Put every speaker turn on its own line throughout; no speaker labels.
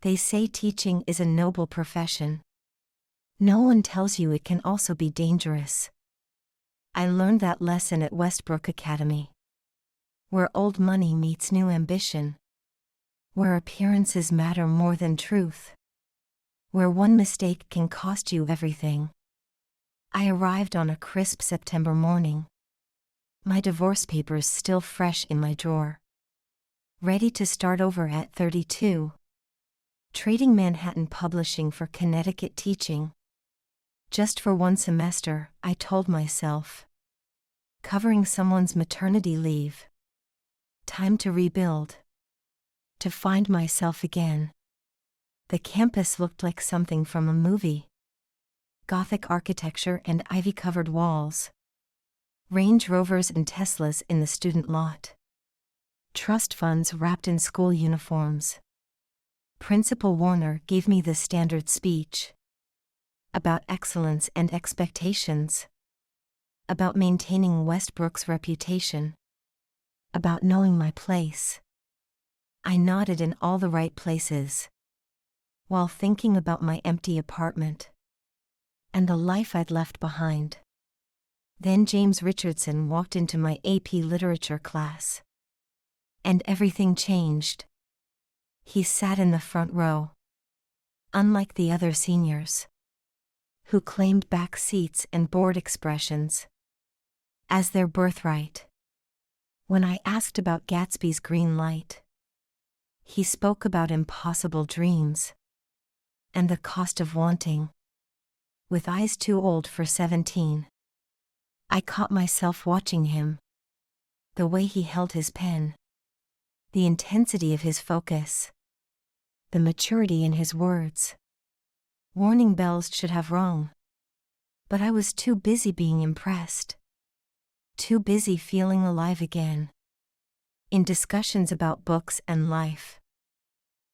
They say teaching is a noble profession. No one tells you it can also be dangerous. I learned that lesson at Westbrook Academy, where old money meets new ambition, where appearances matter more than truth, where one mistake can cost you everything. I arrived on a crisp September morning, my divorce papers still fresh in my drawer, ready to start over at 32. Trading Manhattan publishing for Connecticut teaching. Just for one semester, I told myself. Covering someone's maternity leave. Time to rebuild. To find myself again. The campus looked like something from a movie. Gothic architecture and ivy-covered walls. Range Rovers and Teslas in the student lot. Trust funds wrapped in school uniforms. Principal Warner gave me the standard speech. About excellence and expectations. About maintaining Westbrook's reputation. About knowing my place. I nodded in all the right places, while thinking about my empty apartment and the life I'd left behind. Then James Richardson walked into my AP Literature class. And everything changed. He sat in the front row. Unlike the other seniors, who claimed back seats and bored expressions as their birthright. When I asked about Gatsby's green light, he spoke about impossible dreams and the cost of wanting. With eyes too old for 17, I caught myself watching him. The way he held his pen, the intensity of his focus, the maturity in his words. Warning bells should have rung. But I was too busy being impressed. Too busy feeling alive again. In discussions about books and life,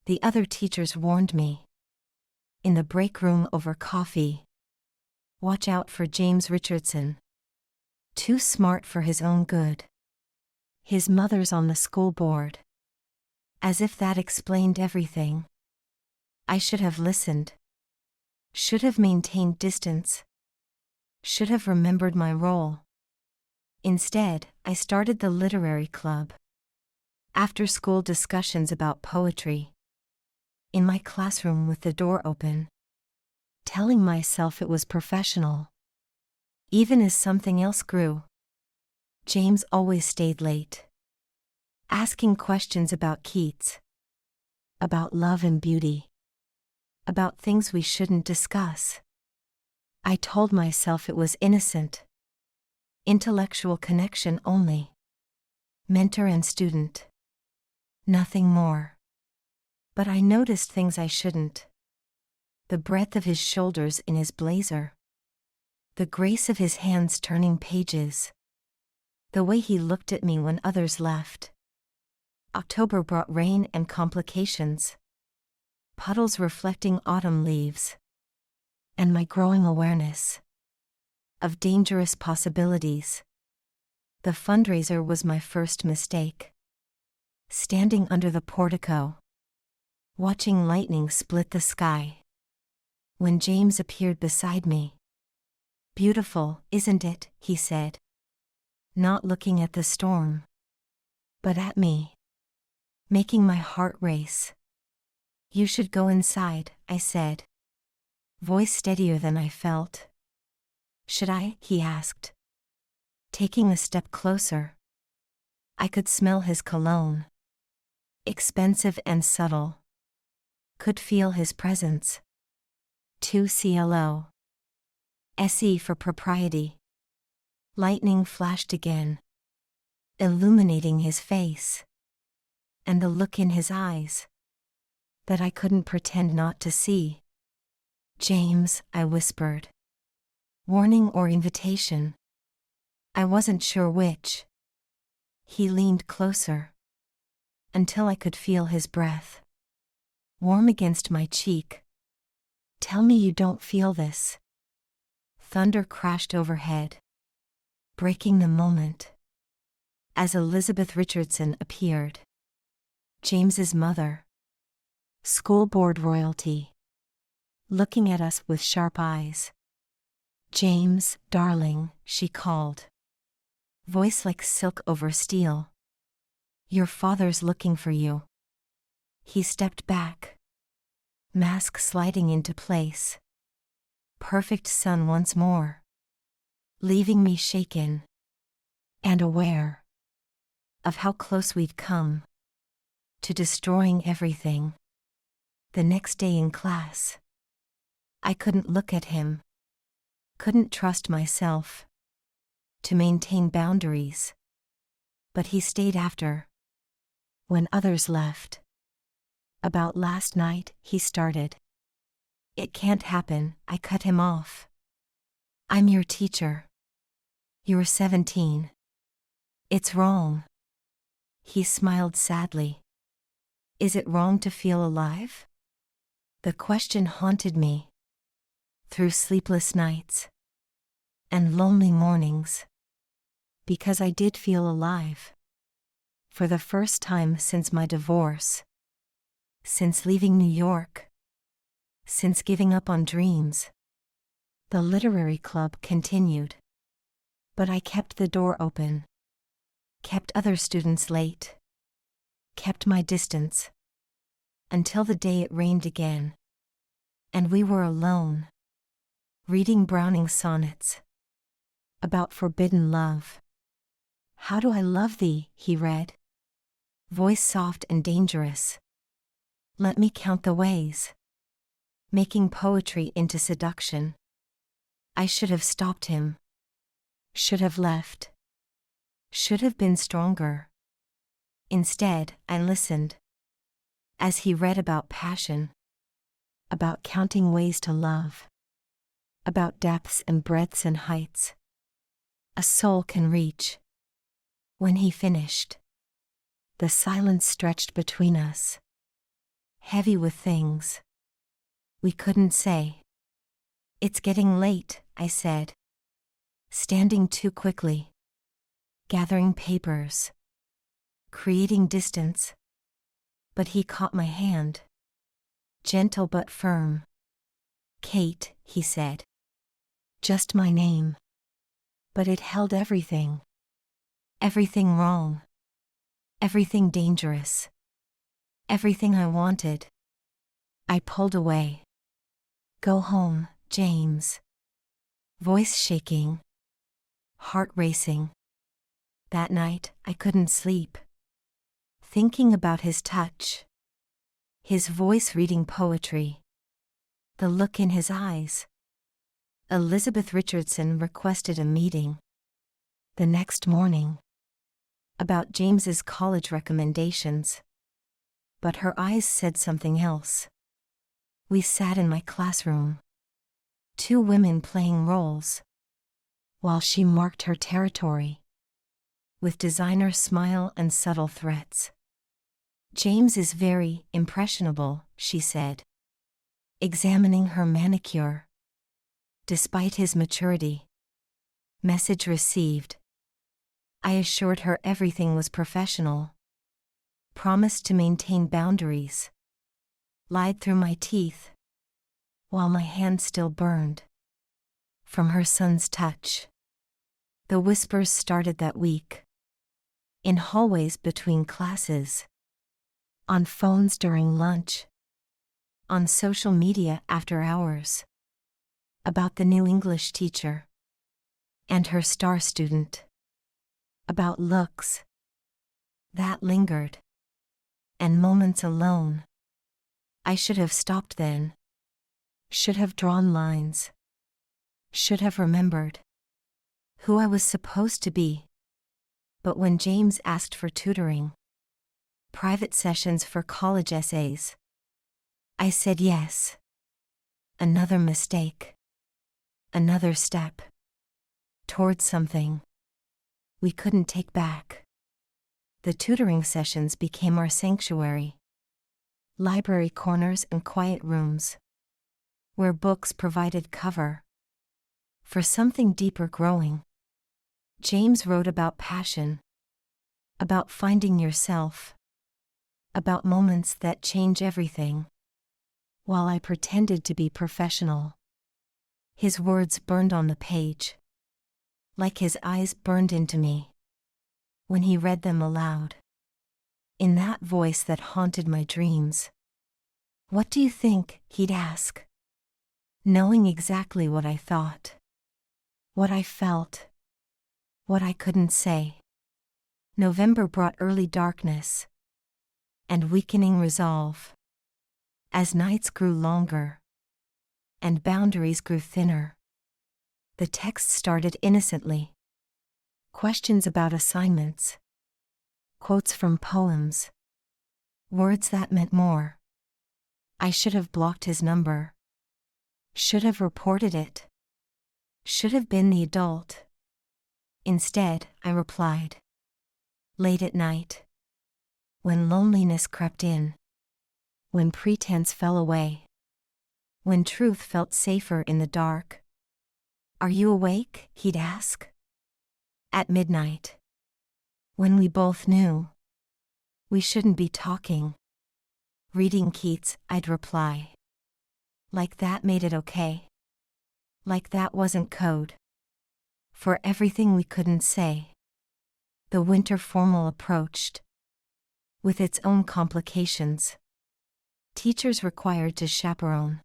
the other teachers warned me. In the break room over coffee, watch out for James Richardson. Too smart for his own good. His mother's on the school board. As if that explained everything. I should have listened. Should have maintained distance. Should have remembered my role. Instead, I started the literary club. After-school discussions about poetry. In my classroom with the door open. Telling myself it was professional. Even as something else grew. James always stayed late. Asking questions about Keats. About love and beauty. About things we shouldn't discuss. I told myself it was innocent. Intellectual connection only. Mentor and student. Nothing more. But I noticed things I shouldn't. The breadth of his shoulders in his blazer. The grace of his hands turning pages. The way he looked at me when others left. October brought rain and complications. Puddles reflecting autumn leaves. And my growing awareness of dangerous possibilities. The fundraiser was my first mistake. Standing under the portico, watching lightning split the sky. When James appeared beside me. Beautiful, isn't it, he said. Not looking at the storm, but at me. Making my heart race. You should go inside, I said. Voice steadier than I felt. Should I? He asked. Taking a step closer. I could smell his cologne. Expensive and subtle. Could feel his presence. 2 CLO. SE for propriety. Lightning flashed again. Illuminating his face. And the look in his eyes. That I couldn't pretend not to see. James, I whispered. Warning or invitation? I wasn't sure which. He leaned closer. Until I could feel his breath. Warm against my cheek. Tell me you don't feel this. Thunder crashed overhead. Breaking the moment. As Elizabeth Richardson appeared. James's mother. School board royalty. Looking at us with sharp eyes. "James, darling," she called. Voice like silk over steel. "Your father's looking for you." He stepped back. Mask sliding into place. Perfect sun once more. Leaving me shaken. And aware. Of how close we'd come. To destroying everything. The next day in class. I couldn't look at him. Couldn't trust myself. To maintain boundaries. But he stayed after. When others left. About last night, he started. "It can't happen," I cut him off. "I'm your teacher. You're 17. It's wrong." He smiled sadly. "Is it wrong to feel alive?" The question haunted me. Through sleepless nights. And lonely mornings. Because I did feel alive. For the first time since my divorce. Since leaving New York. Since giving up on dreams. The literary club continued. But I kept the door open. Kept other students late. Kept my distance. Until the day it rained again. And we were alone. Reading Browning sonnets. About forbidden love. "How do I love thee," he read. Voice soft and dangerous. "Let me count the ways." Making poetry into seduction. I should have stopped him. Should have left. Should have been stronger. Instead, I listened. As he read about passion. About counting ways to love. About depths and breadths and heights. A soul can reach. When he finished. The silence stretched between us. Heavy with things. We couldn't say. "It's getting late," I said. Standing too quickly. Gathering papers. Creating distance. But he caught my hand. Gentle but firm. "Kate," he said. Just my name. But it held everything. Everything wrong. Everything dangerous. Everything I wanted. I pulled away. "Go home, James." Voice shaking. Heart racing. That night, I couldn't sleep. Thinking about his touch. His voice reading poetry. The look in his eyes. Elizabeth Richardson requested a meeting. The next morning. About James's college recommendations. But her eyes said something else. We sat in my classroom. Two women playing roles. While she marked her territory. With designer smile and subtle threats. "James is very impressionable," she said. Examining her manicure. Despite his maturity. Message received. I assured her everything was professional. Promised to maintain boundaries. Lied through my teeth. While my hand still burned. From her son's touch. The whispers started that week. In hallways between classes. On phones during lunch. On social media after hours. About the new English teacher. And her star student. About looks. That lingered. And moments alone. I should have stopped then. Should have drawn lines. Should have remembered. Who I was supposed to be. But when James asked for tutoring. Private sessions for college essays. I said yes. Another mistake. Another step. Towards something. We couldn't take back. The tutoring sessions became our sanctuary. Library corners and quiet rooms. Where books provided cover. For something deeper growing. James wrote about passion. About finding yourself. About moments that change everything. while I pretended to be professional. His words burned on the page, like his eyes burned into me when he read them aloud, in that voice that haunted my dreams. "What do you think?" he'd ask, knowing exactly what I thought, what I felt, what I couldn't say. November brought early darkness and weakening resolve. As nights grew longer and boundaries grew thinner, the text started innocently. Questions about assignments, quotes from poems, words that meant more. I should have blocked his number, should have reported it, should have been the adult. Instead, I replied, late at night, when loneliness crept in, when pretense fell away, when truth felt safer in the dark. "Are you awake?" he'd ask. At midnight, when we both knew we shouldn't be talking. "Reading Keats," I'd reply. Like that made it okay. Like that wasn't code for everything we couldn't say. The winter formal approached, with its own complications. Teachers required to chaperone.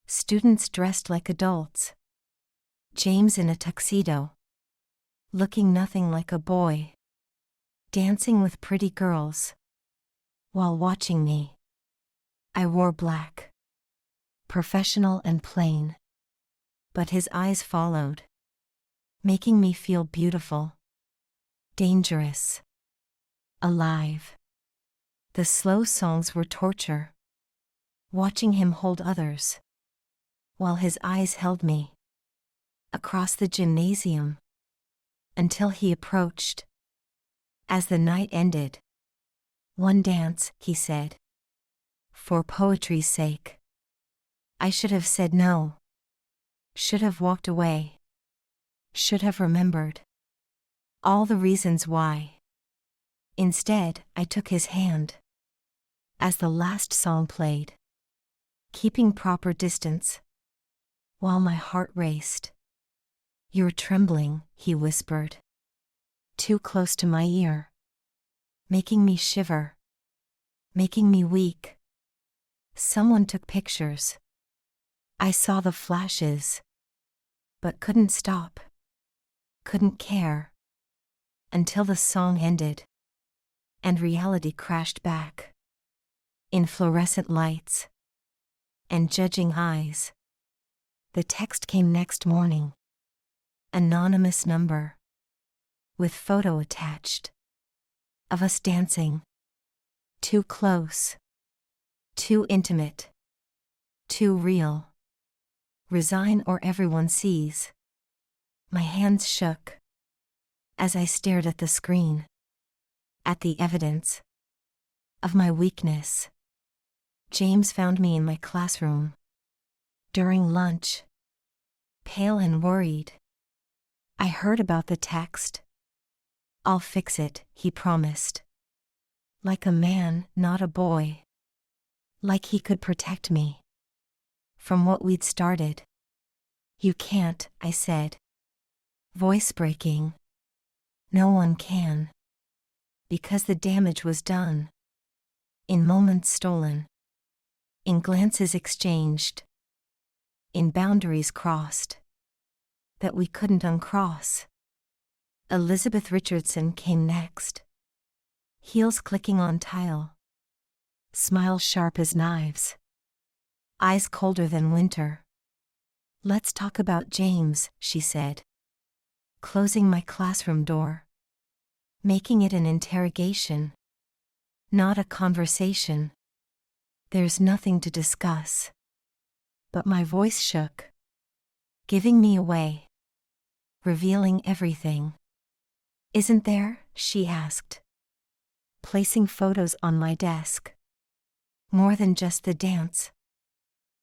Students dressed like adults. James in a tuxedo, looking nothing like a boy, dancing with pretty girls. While watching me, I wore black, professional and plain. But his eyes followed, making me feel beautiful, dangerous, alive. The slow songs were torture, watching him hold others, while his eyes held me, across the gymnasium, until he approached. As the night ended, "One dance," he said, "for poetry's sake." I should have said no, should have walked away, should have remembered all the reasons why. Instead, I took his hand as the last song played, keeping proper distance, while my heart raced. "You're trembling," he whispered, too close to my ear, making me shiver, making me weak. Someone took pictures. I saw the flashes, but couldn't stop, couldn't care, until the song ended, and reality crashed back. In fluorescent lights and judging eyes. The text came next morning. Anonymous number, with photo attached, of us dancing. Too close, too intimate, too real. Resign or everyone sees. My hands shook as I stared at the screen, at the evidence of my weakness. James found me in my classroom during lunch, pale and worried. "I heard about the text. I'll fix it," he promised. Like a man, not a boy. Like he could protect me from what we'd started. "You can't," I said, voice breaking. "No one can. Because the damage was done. In moments stolen. In glances exchanged. In boundaries crossed that we couldn't uncross." Elizabeth Richardson came next. Heels clicking on tile. Smile sharp as knives. Eyes colder than winter. "Let's talk about James," she said, closing my classroom door, making it an interrogation, not a conversation. "There's nothing to discuss." But my voice shook, giving me away, revealing everything. "Isn't there?" she asked, placing photos on my desk. More than just the dance.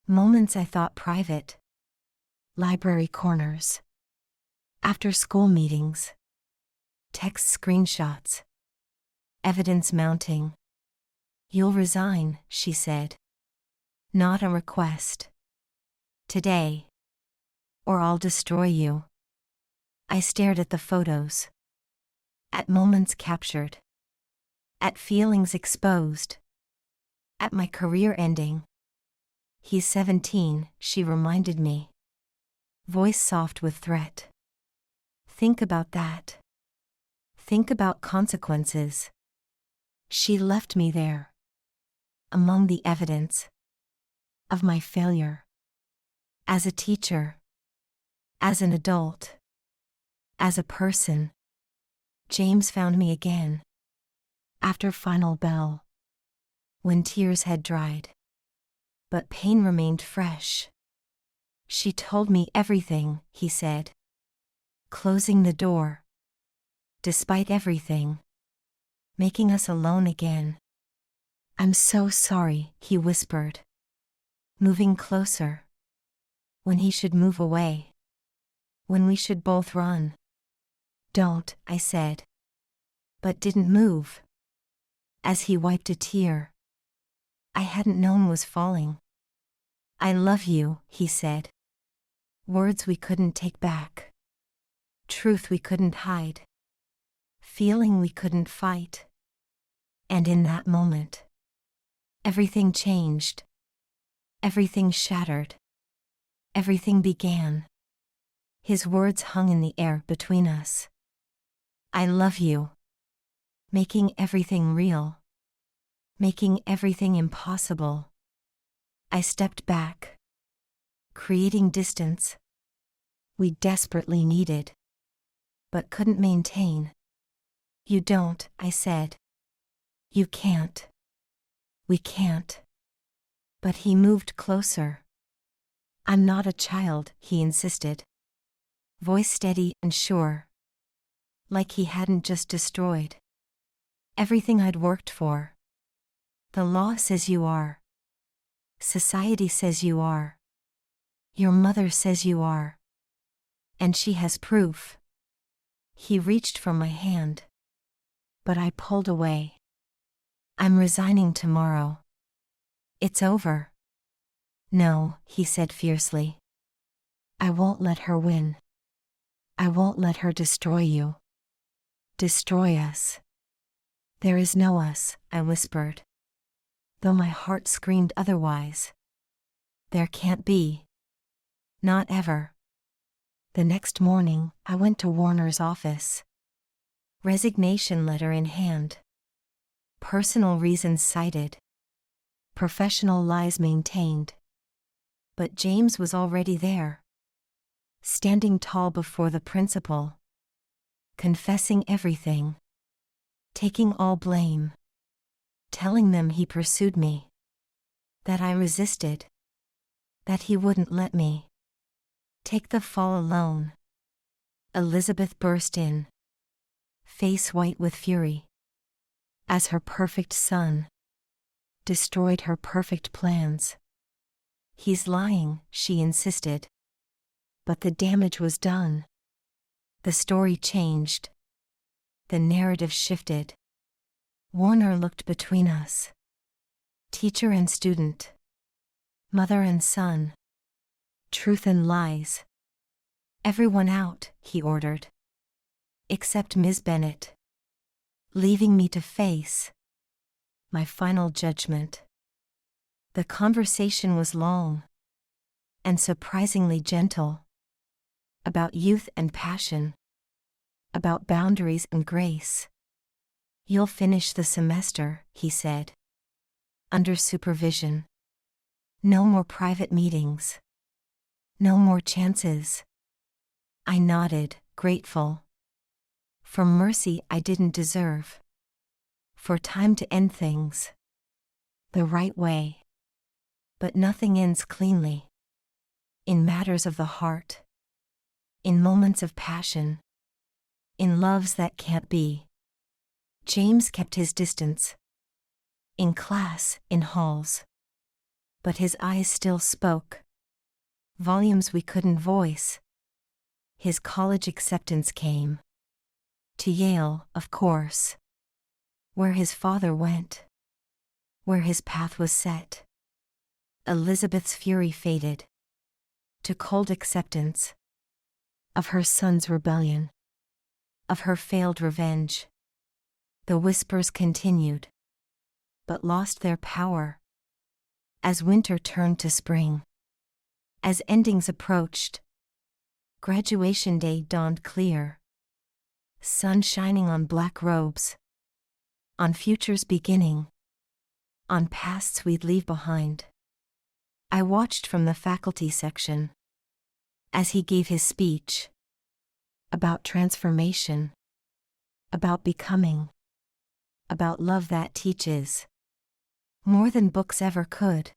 Moments I thought private. Library corners. After school meetings. Text screenshots. Evidence mounting. "You'll resign," she said. Not a request. Today. Or I'll destroy you. I stared at the photos. At moments captured. At feelings exposed. At my career ending. He's 17, she reminded me. Voice soft with threat. Think about that. Think about consequences. She left me there. Among the evidence. Of my failure. As a teacher. As an adult. As a person. James found me again. After final bell. When tears had dried. But pain remained fresh. She told me everything, he said. Closing the door. Despite everything. Making us alone again. I'm so sorry, he whispered. Moving closer. When he should move away. When we should both run. Don't, I said. But didn't move. As he wiped a tear. I hadn't known was falling. I love you, he said. Words we couldn't take back. Truth we couldn't hide. Feeling we couldn't fight. And in that moment. Everything changed. Everything shattered. Everything began. His words hung in the air between us. I love you. Making everything real. Making everything impossible. I stepped back. Creating distance. We desperately needed. But couldn't maintain. You don't, I said. You can't. We can't. But he moved closer. I'm not a child, he insisted. Voice steady and sure. Like he hadn't just destroyed everything I'd worked for. The law says you are. Society says you are. Your mother says you are. And she has proof. He reached for my hand. But I pulled away. I'm resigning tomorrow. It's over. No, he said fiercely. I won't let her win. I won't let her destroy you. Destroy us. There is no us, I whispered. Though my heart screamed otherwise. There can't be. Not ever. The next morning, I went to Warner's office. Resignation letter in hand. Personal reasons cited. Professional lies maintained. But James was already there. Standing tall before the principal. Confessing everything. Taking all blame. Telling them he pursued me. That I resisted. That he wouldn't let me take the fall alone. Elizabeth burst in. Face white with fury. As her perfect son destroyed her perfect plans. He's lying, she insisted. But the damage was done. The story changed. The narrative shifted. Warner looked between us. Teacher and student. Mother and son. Truth and lies. Everyone out, he ordered. Except Ms. Bennett. Leaving me to face my final judgment. The conversation was long. And surprisingly gentle. About youth and passion. About boundaries and grace. You'll finish the semester, he said. Under supervision. No more private meetings. No more chances. I nodded, grateful. For mercy I didn't deserve. For time to end things. The right way. But nothing ends cleanly. In matters of the heart. In moments of passion. In loves that can't be. James kept his distance. In class, in halls. But his eyes still spoke. Volumes we couldn't voice. His college acceptance came. To Yale, of course. Where his father went. Where his path was set. Elizabeth's fury faded to cold acceptance of her son's rebellion, of her failed revenge. The whispers continued, but lost their power as winter turned to spring. As endings approached, graduation day dawned clear, sun shining on black robes, on futures beginning, on pasts we'd leave behind. I watched from the faculty section as he gave his speech about transformation, about becoming, about love that teaches more than books ever could.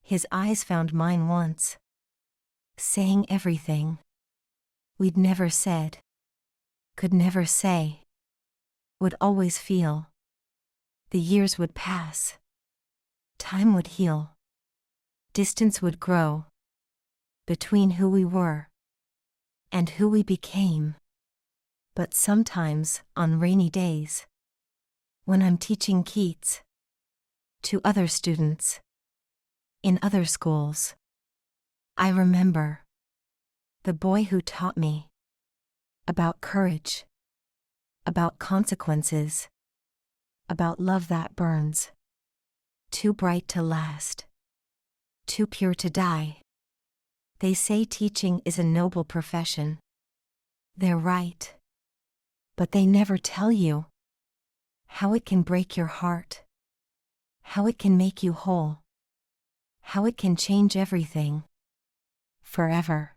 His eyes found mine once, saying everything we'd never said, could never say, would always feel. The years would pass, time would heal, distance would grow between who we were and who we became. But sometimes, on rainy days, when I'm teaching Keats to other students in other schools, I remember the boy who taught me about courage, about consequences, about love that burns, too bright to last, too pure to die. They say teaching is a noble profession. They're right. But they never tell you how it can break your heart, how it can make you whole, how it can change everything forever.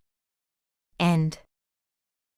End.